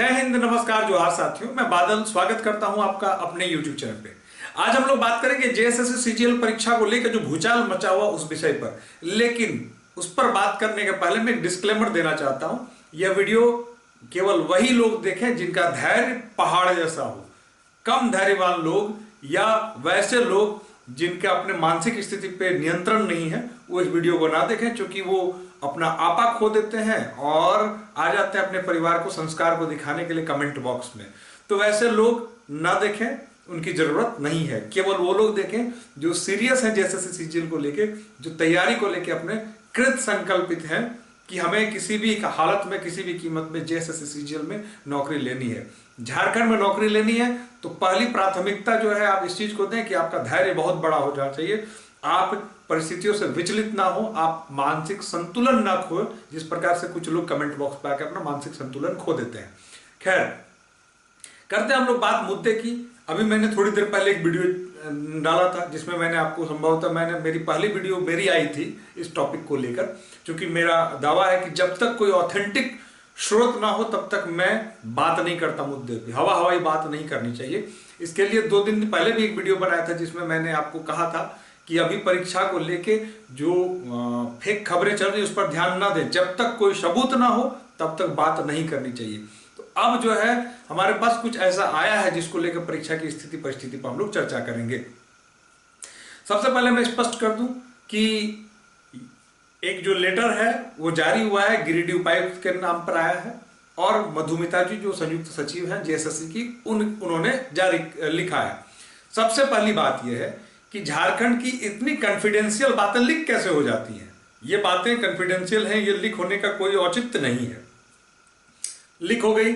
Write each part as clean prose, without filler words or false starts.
जय हिंद, नमस्कार जोहार साथियों। मैं बादल स्वागत करता हूं आपका अपने YouTube चैनल पे। आज हम लोग बात करेंगे जेएसएससी सीजीएल परीक्षा को लेकर जो भूचाल मचा हुआ उस विषय पर। लेकिन उस पर बात करने के पहले मैं एक डिस्क्लेमर देना चाहता हूं। यह वीडियो केवल वही लोग देखें जिनका धैर्य पहाड़ जैसा हो। कम धैर्यवान लोग या वैसे लोग जिनके अपने मानसिक स्थिति पे नियंत्रण नहीं है वो इस वीडियो को ना देखें, क्योंकि वो अपना आपा खो देते हैं और आ जाते हैं अपने परिवार को, संस्कार को दिखाने के लिए कमेंट बॉक्स में। तो वैसे लोग ना देखें, उनकी जरूरत नहीं है। केवल वो लोग देखें जो सीरियस हैं जेएसएससी सीजीएल को लेके, जो तैयारी को लेके अपने कृत संकल्पित हैं कि हमें किसी भी हालत में, किसी भी कीमत में जेएसएससी सीजीएल में नौकरी लेनी है। झारखंड में नौकरी लेनी है तो पहली प्राथमिकता जो है आप इस चीज को दें कि आपका धैर्य बहुत बड़ा हो जाना चाहिए। आप परिस्थितियों से विचलित ना हो, आप मानसिक संतुलन ना खो, जिस प्रकार से कुछ लोग कमेंट बॉक्स पे आकर अपना मानसिक संतुलन खो देते हैं। खैर, करते हैं हम लोग बात मुद्दे की। अभी मैंने थोड़ी देर पहले एक वीडियो डाला था जिसमें मैंने आपको संभवतः मेरी पहली वीडियो मेरी आई थी इस टॉपिक को लेकर, क्योंकि मेरा दावा है कि जब तक कोई ऑथेंटिक स्रोत ना हो तब तक मैं बात नहीं करता मुद्दे पे। हवाई बात नहीं करनी चाहिए। इसके लिए 2 दिन पहले भी एक वीडियो बनाया था जिसमें मैंने आपको कहा था कि अभी परीक्षा को लेके जो फेक खबरें चल रही है उस पर ध्यान ना दें। जब तक कोई सबूत ना हो तब तक बात नहीं करनी चाहिए। तो अब जो है हमारे पास कुछ ऐसा आया है जिसको लेकर परीक्षा की स्थिति परिस्थिति पर हम लोग चर्चा करेंगे। सबसे पहले मैं स्पष्ट कर दूं कि एक जो लेटर है वो जारी हुआ है, गिरिडीह उपायुक्त के नाम पर आया है और मधुमिता जी जो संयुक्त सचिव हैं जेएसएससी की, उन्होंने जारी लिखा है। सबसे पहली बात यह है कि झारखंड की इतनी कॉन्फिडेंशियल बातें लीक कैसे हो जाती हैं। ये बातें कॉन्फिडेंशियल हैं, ये लीक होने का कोई औचित्य नहीं है। लीक हो गई।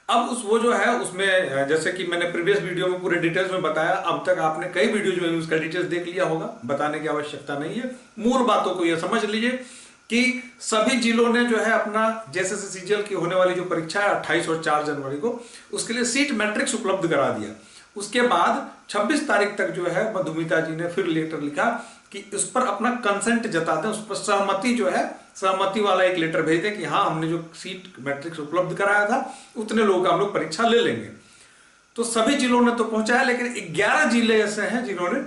अब वो जो है उसमें, जैसे कि मैंने प्रीवियस वीडियो में पूरे डिटेल्स में बताया, अब तक आपने कई वीडियो जो है उसका डिटेल्स देख लिया होगा, बताने की आवश्यकता नहीं है। मूल बातों को यह समझ लीजिए कि सभी जिलों ने जो है अपना जेएसएससी सीजीएल की होने वाली जो परीक्षा है 28 और 4 जनवरी को, उसके लिए सीट मैट्रिक्स उपलब्ध करा दिया। उसके बाद 26 तारीख तक जो है मधुमिता जी ने फिर लेटर लिखा कि उस पर अपना कंसेंट जताते हैं, उस पर सहमति जो है, सहमति वाला एक लेटर भेज दें कि हाँ हमने जो सीट मैट्रिक्स उपलब्ध कराया था उतने लोगों का हम लोग परीक्षा ले लेंगे। तो सभी जिलों ने तो पहुंचाया, लेकिन 11 जिले ऐसे हैं जिन्होंने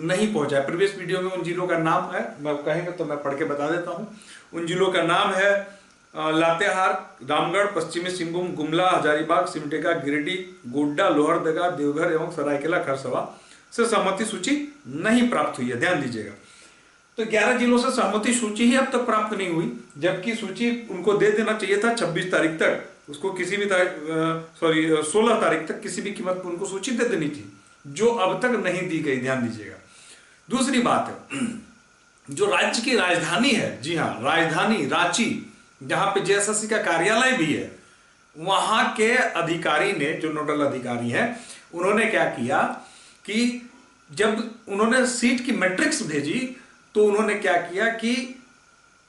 नहीं पहुंचाया। प्रीवियस वीडियो में उन जिलों का नाम है, मैं कहेंगे तो मैं पढ़ के बता देता हूं। उन जिलों का नाम है लातेहार, रामगढ़, पश्चिमी सिंहभूम, गुमला, हजारीबाग, सिमडेगा, गिरिडीह, गोड्डा, लोहरदगा, देवघर एवं सरायकेला खरसावां से सहमति सूची नहीं प्राप्त हुई है। ध्यान दीजिएगा। तो 11 जिलों से सहमति सूची ही अब तक प्राप्त नहीं हुई, जबकि सूची उनको दे देना चाहिए था 26 तारीख तक। उसको किसी भी 16 तारीख तक किसी भी कीमत पर उनको सूची दे देनी थी, जो अब तक नहीं दी गई। ध्यान दीजिएगा। दूसरी बात है, जो राज्य की राजधानी है, जी हाँ राजधानी रांची, जहां पे जेएसएससी का कार्यालय भी है, वहां के अधिकारी ने, जो नोडल अधिकारी हैं, उन्होंने क्या किया कि जब उन्होंने सीट की मैट्रिक्स भेजी तो उन्होंने क्या किया कि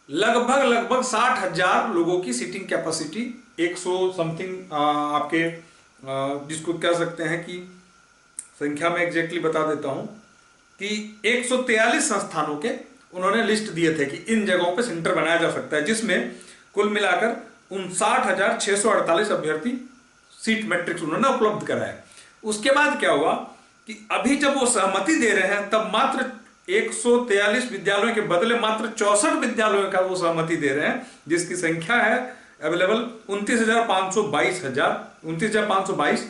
लगभग 60,000 लोगों की सीटिंग कैपेसिटी, 100 समथिंग आपके जिसको कह सकते हैं कि संख्या में एग्जैक्टली बता देता हूं कि 143 संस्थानों के उन्होंने लिस्ट दिए थे कि इन जगहों पे सेंटर बनाया जा सकता है, जिसमें कुल मिलाकर 59,648 अभ्यर्थी सीट मैट्रिक्स उन्होंने उपलब्ध कराया। उसके बाद क्या हुआ कि अभी जब वो सहमति दे रहे हैं तब मात्र 143 विद्यालयों के बदले मात्र 64 विद्यालयों का वो सहमति दे रहे हैं, जिसकी संख्या है अवेलेबल 29,522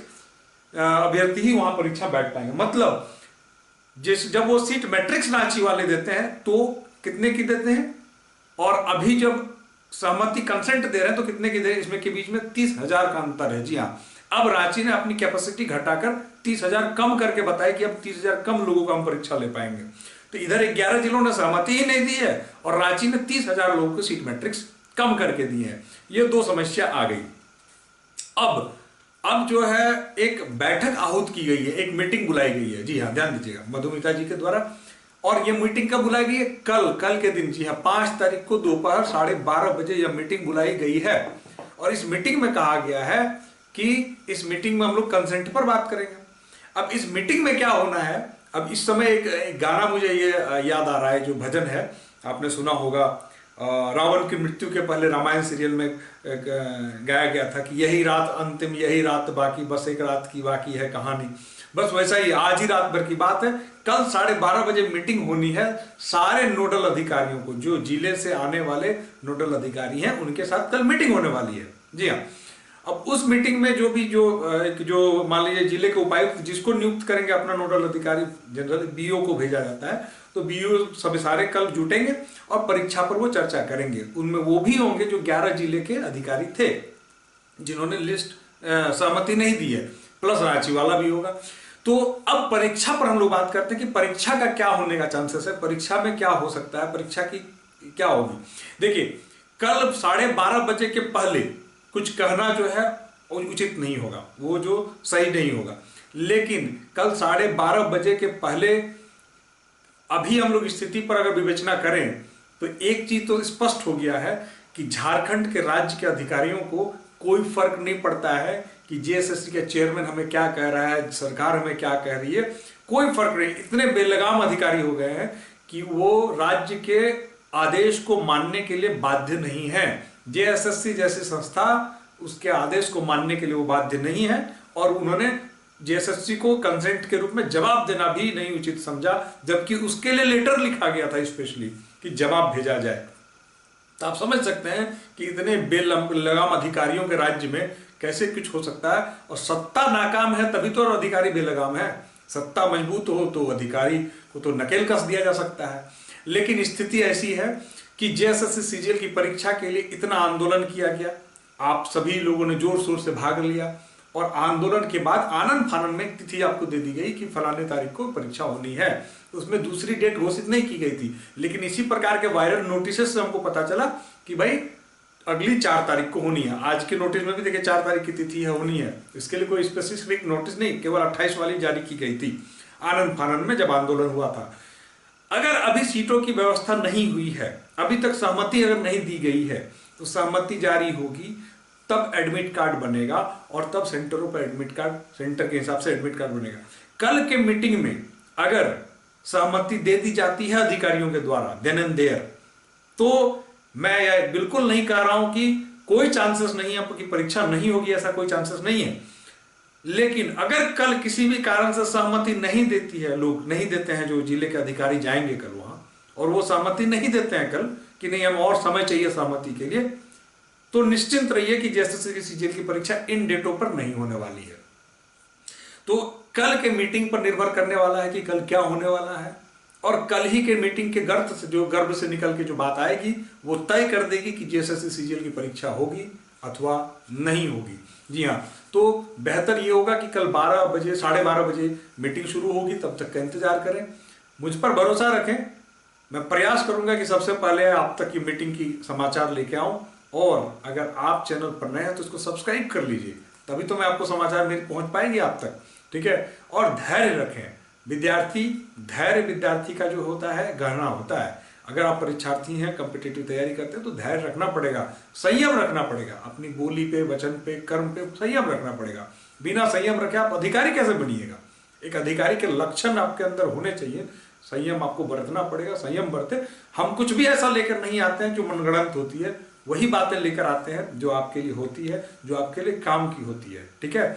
अभ्यर्थी ही वहां परीक्षा बैठ पाएंगे। मतलब जब वो सीट मैट्रिक्स रांची वाले देते हैं तो कितने की देते हैं, और अभी जब सहमति कंसेंट दे रहे हैं तो कितने की दे रहे हैं, इसमें के बीच में 30,000 का अंतर है। जी हाँ, अब रांची ने अपनी कैपेसिटी घटाकर 30,000 कम करके बताया कि अब 30,000 कम लोगों को हम परीक्षा ले पाएंगे। तो इधर 11 जिलों ने सहमति ही नहीं दी है और रांची ने 30,000 लोगों को सीट मैट्रिक्स कम करके दी है। ये 2 समस्या आ गई। अब जो है एक बैठक आहूत की गई है, एक मीटिंग बुलाई गई है। जी हाँ, ध्यान दीजिएगा, मधुमिता जी के द्वारा। और ये मीटिंग कब बुलाई गई है? कल के दिन। जी हाँ, 5 तारीख को दोपहर 12:30 बजे यह मीटिंग बुलाई गई है। और इस मीटिंग में कहा गया है कि इस मीटिंग में हम लोग कंसेंट पर बात करेंगे। अब इस मीटिंग में क्या होना है, अब इस समय एक गाना मुझे ये याद आ रहा है, जो भजन है आपने सुना होगा, रावण की मृत्यु के पहले रामायण सीरियल में गाया गया था कि यही रात अंतिम, यही रात बाकी, बस एक रात की बाकी है कहानी। बस वैसा ही आज ही रात भर की बात है। कल 12:30 मीटिंग होनी है सारे नोडल अधिकारियों को, जो जिले से आने वाले नोडल अधिकारी हैं उनके साथ कल मीटिंग होने वाली है। जी हाँ, अब उस मीटिंग में जो मान लीजिए जिले के उपायुक्त जिसको नियुक्त करेंगे अपना नोडल अधिकारी, जनरली बीओ को भेजा जाता है, तो बीओ सब सारे कल जुटेंगे और परीक्षा पर वो चर्चा करेंगे। उनमें वो भी होंगे जो 11 जिले के अधिकारी थे जिन्होंने लिस्ट सहमति नहीं दी है, प्लस रांची वाला भी होगा। तो अब परीक्षा पर हम लोग बात करते हैं कि परीक्षा का क्या होने का चांसेस है, परीक्षा में क्या हो सकता है, परीक्षा की क्या होगी। देखिए, कल 12:30 के पहले कुछ कहना जो है उचित नहीं होगा, वो जो सही नहीं होगा। लेकिन कल 12:30 के पहले अभी हम लोग स्थिति पर अगर विवेचना करें तो एक चीज तो स्पष्ट हो गया है कि झारखंड के राज्य के अधिकारियों को कोई फर्क नहीं पड़ता है कि जेएसएससी के चेयरमैन हमें क्या कह रहा है, सरकार हमें क्या कह रही है, कोई फर्क नहीं। इतने बेलगाम अधिकारी हो गए हैं कि वो राज्य के आदेश को मानने के लिए बाध्य नहीं है। जेएसएससी जैसी संस्था उसके आदेश को मानने के लिए वो बाध्य नहीं है, और उन्होंने जेएसएससी को कंसेंट के रूप में जवाब देना भी नहीं उचित समझा, जबकि उसके लिए लेटर लिखा गया था स्पेशली कि जवाब भेजा जाए। तो आप समझ सकते हैं कि इतने बेलगाम अधिकारियों के राज्य में कैसे कुछ हो सकता है। और सत्ता नाकाम है तभी तो अधिकारी बेलगाम है, सत्ता मजबूत हो तो अधिकारी को तो नकेल कस दिया जा सकता है। लेकिन स्थिति ऐसी है कि जेएसएससी सीजीएल की परीक्षा के लिए इतना आंदोलन किया गया, आप सभी लोगों ने जोर शोर से भाग लिया, और आंदोलन के बाद आनंद फानन में एक तिथि आपको दे दी गई कि फलाने तारीख को परीक्षा होनी है। उसमें दूसरी डेट घोषित नहीं की गई थी, लेकिन इसी प्रकार के वायरल नोटिस से हमको पता चला कि भाई अगली 4 तारीख को होनी है। आज के नोटिस में भी देखिए 4 तारीख की तिथि है, होनी है। इसके लिए कोई स्पेसिफिक नोटिस नहीं, केवल 28 वाली जारी की गई थी आनंद फानन में जब आंदोलन हुआ था। अगर अभी सीटों की व्यवस्था नहीं हुई है, अभी तक सहमति अगर नहीं दी गई है, तो सहमति जारी होगी तब एडमिट कार्ड बनेगा, और तब सेंटरों पर एडमिट कार्ड, सेंटर के हिसाब से एडमिट कार्ड बनेगा। कल के मीटिंग में अगर सहमति दे दी जाती है अधिकारियों के द्वारा देन एंड देयर, तो मैं यह बिल्कुल नहीं कह रहा हूं कि कोई चांसेस नहीं है कि परीक्षा नहीं होगी, ऐसा कोई चांसेस नहीं है। लेकिन अगर कल किसी भी कारण से सहमति नहीं देती है, लोग नहीं देते हैं, जो जिले के अधिकारी जाएंगे कल वहां, और वो सहमति नहीं देते हैं कल कि नहीं हम और समय चाहिए सहमति के लिए, तो निश्चिंत रहिए कि जेएसएससी सीजीएल की परीक्षा इन डेटों पर नहीं होने वाली है। तो कल के मीटिंग पर निर्भर करने वाला है कि कल क्या होने वाला है, और कल ही के मीटिंग के गर्भ से निकल के जो बात आएगी वो तय कर देगी कि जेएसएससी सीजीएल की परीक्षा होगी अथवा नहीं होगी। जी हाँ, तो बेहतर ये होगा कि कल 12 बजे 12:30 मीटिंग शुरू होगी, तब तक का इंतजार करें, मुझ पर भरोसा रखें। मैं प्रयास करूंगा कि सबसे पहले आप तक की मीटिंग की समाचार लेके आऊं, और अगर आप चैनल पर नए हैं तो इसको सब्सक्राइब कर लीजिए, तभी तो मैं आपको समाचार मेरे पहुंच पाएंगे आप तक, ठीक है। और धैर्य रखें, धैर्य विद्यार्थी का जो होता है गहना होता है। अगर आप परीक्षार्थी हैं, कॉम्पिटिटिव तैयारी करते हैं, तो धैर्य रखना पड़ेगा, संयम रखना पड़ेगा, अपनी बोली पे, वचन पे, कर्म पे संयम रखना पड़ेगा। बिना संयम रखे आप अधिकारी कैसे बनिएगा। एक अधिकारी के लक्षण आपके अंदर होने चाहिए, संयम आपको बरतना पड़ेगा, संयम बरते। हम कुछ भी ऐसा लेकर नहीं आते हैं जो मनगढ़ंत होती है, वही बातें लेकर आते हैं जो आपके लिए होती है, जो आपके लिए काम की होती है, ठीक है।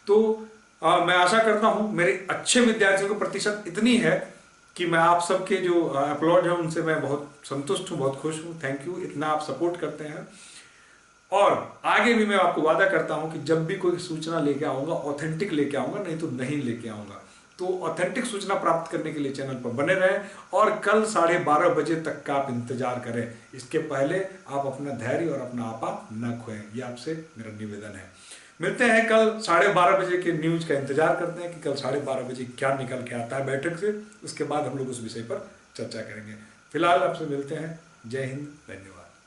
तो मैं आशा करता हूं मेरे अच्छे विद्यार्थियों की प्रतिशत इतनी है कि मैं आप सबके जो अपलोड है उनसे मैं बहुत संतुष्ट हूं, बहुत खुश हूं। थैंक यू, इतना आप सपोर्ट करते हैं। और आगे भी मैं आपको वादा करता हूं कि जब भी कोई सूचना लेके आऊंगा ऑथेंटिक लेके आऊंगा, नहीं तो नहीं लेके आऊंगा। तो ऑथेंटिक सूचना प्राप्त करने के लिए चैनल पर बने रहें, और कल 12:30 बजे तक का आप इंतजार करें। इसके पहले आप अपना धैर्य और अपना आपा न खोएं, ये आपसे मेरा निवेदन है। मिलते हैं कल 12:30 बजे के न्यूज का इंतजार करते हैं कि कल 12:30 बजे क्या निकल के आता है बैठक से। उसके बाद हम लोग उस विषय पर चर्चा करेंगे। फिलहाल आपसे मिलते हैं। जय हिंद, धन्यवाद।